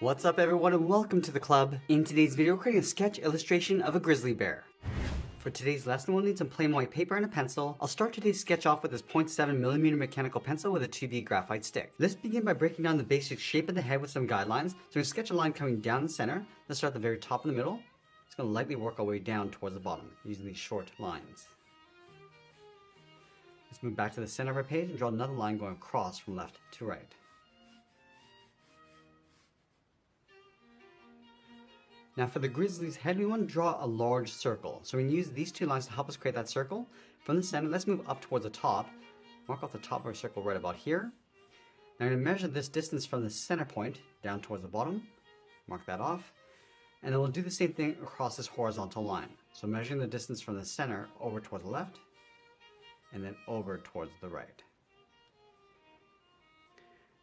What's up everyone and welcome to the club. In today's video we're creating a sketch illustration of a grizzly bear. For today's lesson we'll need some plain white paper and a pencil. I'll start today's sketch off with this 0.7mm mechanical pencil with a 2B graphite stick. Let's begin by breaking down the basic shape of the head with some guidelines. So we're going to sketch a line coming down the center. Let's start at the very top in the middle. Just going to lightly work our way down towards the bottom using these short lines. Let's move back to the center of our page and draw another line going across from left to right. Now for the grizzly's head, we want to draw a large circle. So we can use these two lines to help us create that circle. From the center, let's move up towards the top. Mark off the top of our circle right about here. Now I'm going to measure this distance from the center point down towards the bottom. Mark that off. And then we'll do the same thing across this horizontal line. So measuring the distance from the center over towards the left, and then over towards the right.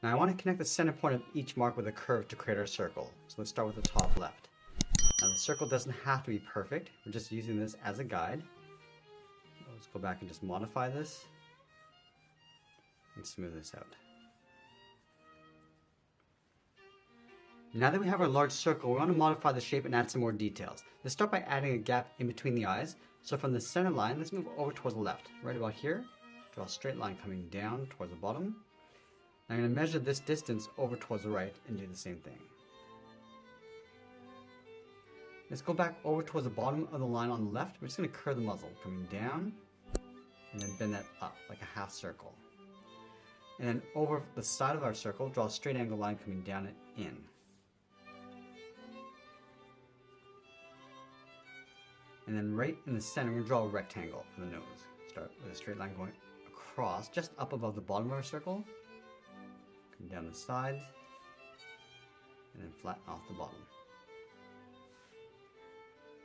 Now I want to connect the center point of each mark with a curve to create our circle. So let's start with the top left. Now the circle doesn't have to be perfect, we're just using this as a guide. Let's go back and just modify this and smooth this out. Now that we have our large circle, we want to modify the shape and add some more details. Let's start by adding a gap in between the eyes. So from the center line, let's move over towards the left. Right about here, draw a straight line coming down towards the bottom. Now I'm going to measure this distance over towards the right and do the same thing. Let's go back over towards the bottom of the line on the left. We're just going to curve the muzzle, coming down, and then bend that up like a half circle. And then over the side of our circle, draw a straight angle line coming down and in. And then right in the center, we're going to draw a rectangle for the nose. Start with a straight line going across, just up above the bottom of our circle, come down the sides, and then flatten off the bottom.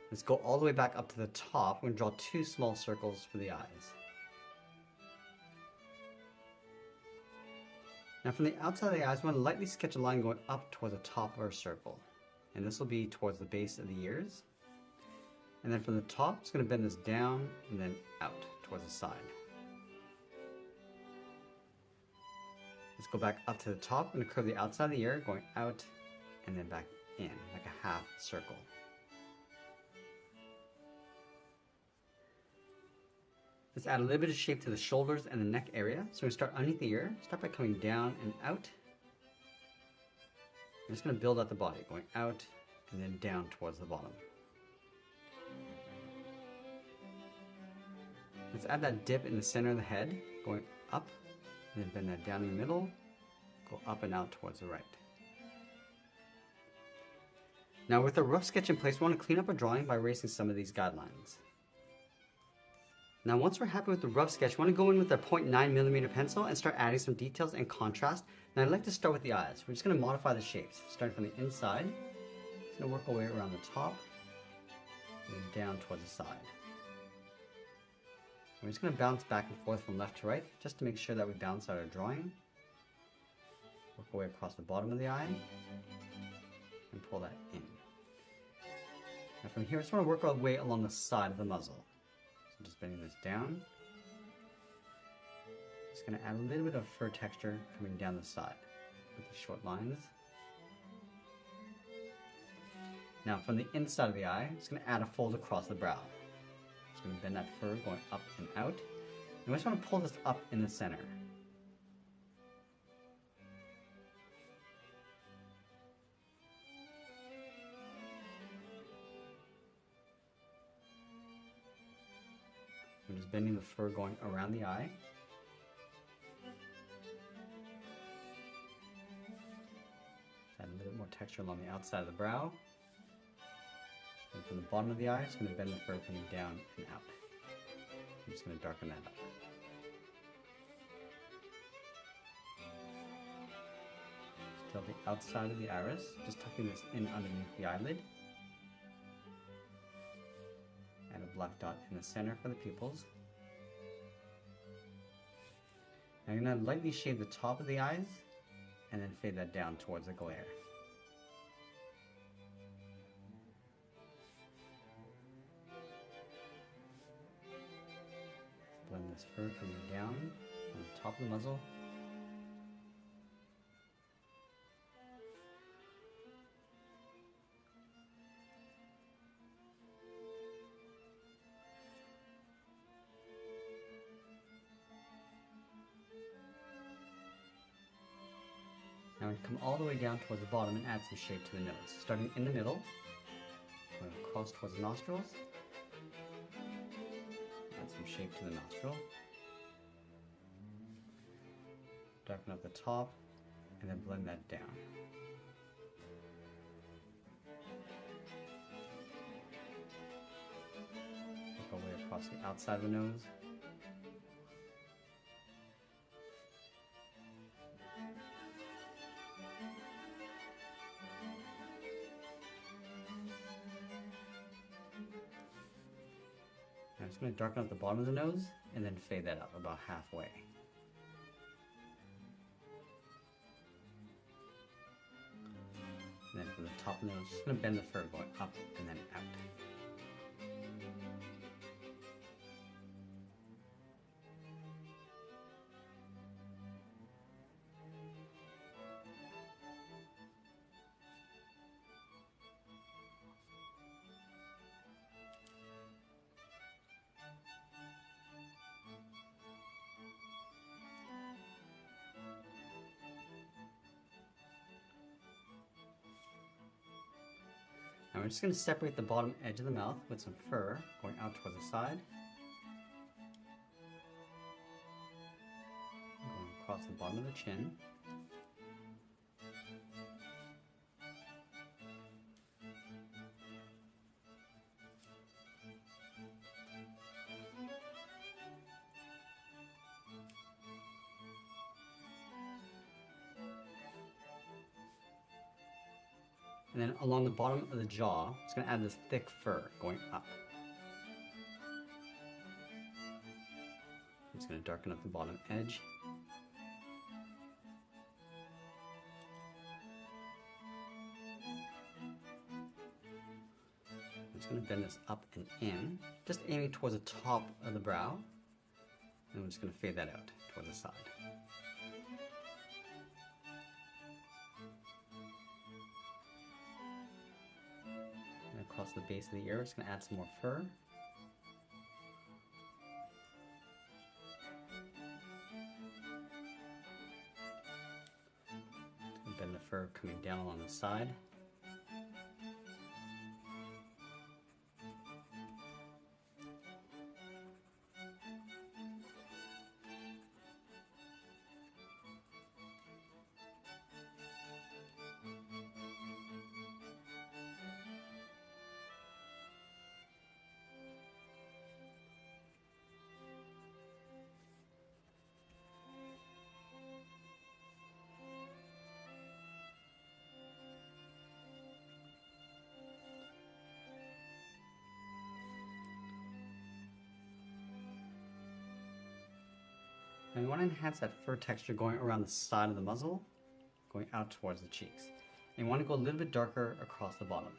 Let's go all the way back up to the top. We're going to draw two small circles for the eyes. Now from the outside of the eyes, we want to lightly sketch a line going up towards the top of our circle. And this will be towards the base of the ears. And then from the top, it's going to bend this down and then out towards the side. Let's go back up to the top. I'm going to curve the outside of the ear, going out and then back in, like a half circle. Let's add a little bit of shape to the shoulders and the neck area. So we're going to start underneath the ear, start by coming down and out. I'm just going to build out the body, going out and then down towards the bottom. Let's add that dip in the center of the head, going up, and then bend that down in the middle, go up and out towards the right. Now with a rough sketch in place, we want to clean up our drawing by erasing some of these guidelines. Now once we're happy with the rough sketch, we want to go in with our 0.9mm pencil and start adding some details and contrast. And I'd like to start with the eyes. We're just going to modify the shapes, starting from the inside. Just going to work our way around the top and down towards the side. We're just going to bounce back and forth from left to right, just to make sure that we balance out our drawing. Work our way across the bottom of the eye and pull that in. Now from here, I just want to work our way along the side of the muzzle. So just bending this down. Just going to add a little bit of fur texture coming down the side with the short lines. Now from the inside of the eye, I'm just going to add a fold across the brow. Just going to bend that fur going up and out. And we just want to pull this up in the center. I'm just bending the fur going around the eye. Add a little bit more texture along the outside of the brow. And from the bottom of the eye, it's going to bend the fur coming down and out. I'm just going to darken that up. Still the outside of the iris, just tucking this in underneath the eyelid. Add a black dot in the center for the pupils. I'm going to lightly shade the top of the eyes and then fade that down towards the glare. Blend this fur coming down on the top of the muzzle going to come all the way down towards the bottom and add some shape to the nose. Starting in the middle, going across towards the nostrils, add some shape to the nostril, darken up the top, and then blend that down. Work our way across the outside of the nose. I'm just going to darken up the bottom of the nose and then fade that up about halfway. And then from the top of the nose, just going to bend the fur going up and then out. Now we're just going to separate the bottom edge of the mouth with some fur going out towards the side. Going across the bottom of the chin. And then along the bottom of the jaw, it's going to add this thick fur going up. I'm just going to darken up the bottom edge. I'm just going to bend this up and in, just aiming towards the top of the brow. And I'm just going to fade that out towards the side. Across the base of the ear, it's going to add some more fur. Bend the fur coming down along the side. And we want to enhance that fur texture going around the side of the muzzle, going out towards the cheeks. And we want to go a little bit darker across the bottom.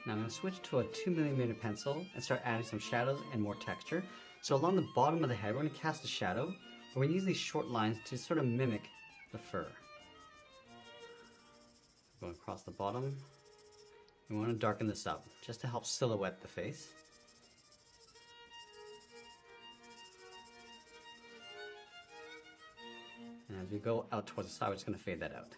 Now I'm going to switch to a 2mm pencil and start adding some shadows and more texture. So along the bottom of the head, we're going to cast a shadow. We're going to use these short lines to sort of mimic the fur. Going across the bottom We want to darken this up just to help silhouette the face. And as we go out towards the side, we're just going to fade that out.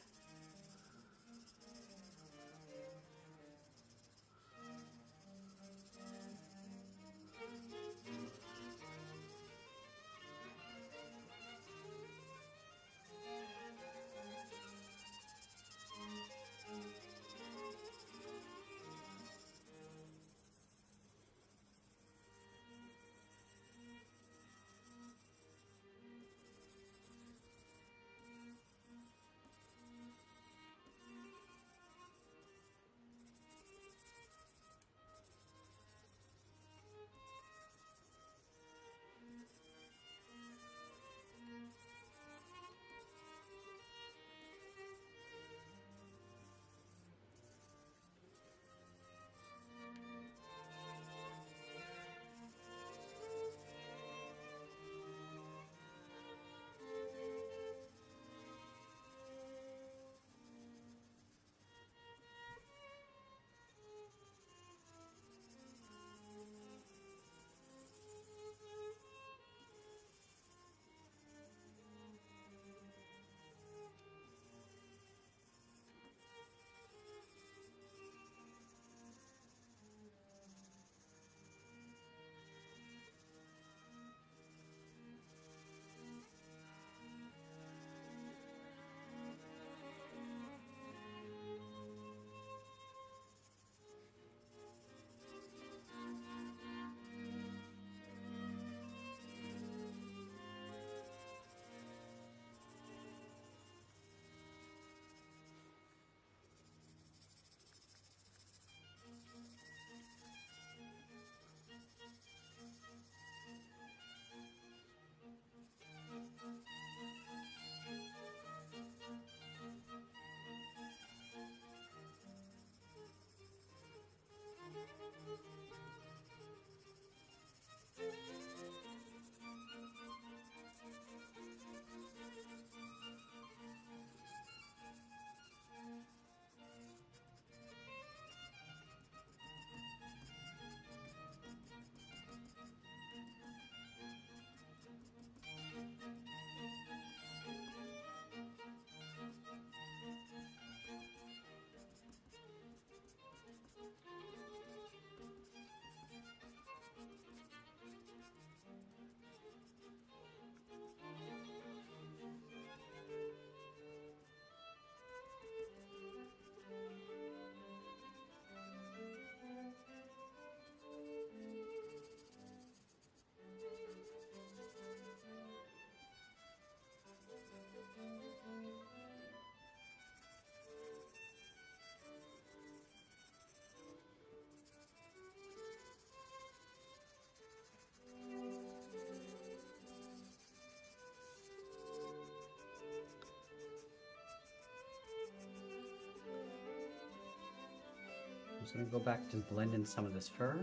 I'm just going to go back to blend in some of this fur.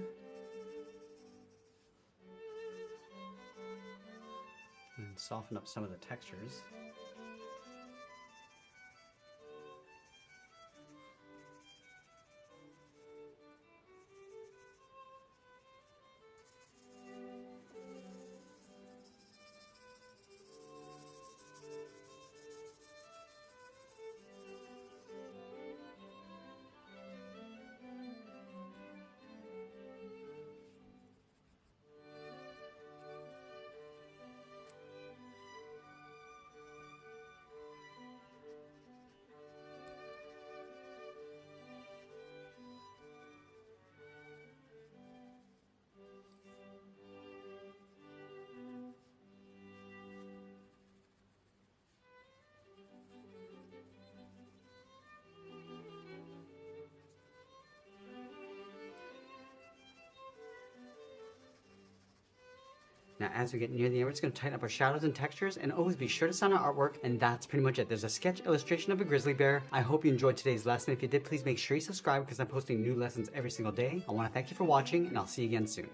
And soften up some of the textures. Now, as we get near the end, we're just going to tighten up our shadows and textures, and always be sure to sign our artwork, and that's pretty much it. There's a sketch illustration of a grizzly bear. I hope you enjoyed today's lesson. If you did, please make sure you subscribe because I'm posting new lessons every single day. I want to thank you for watching, and I'll see you again soon.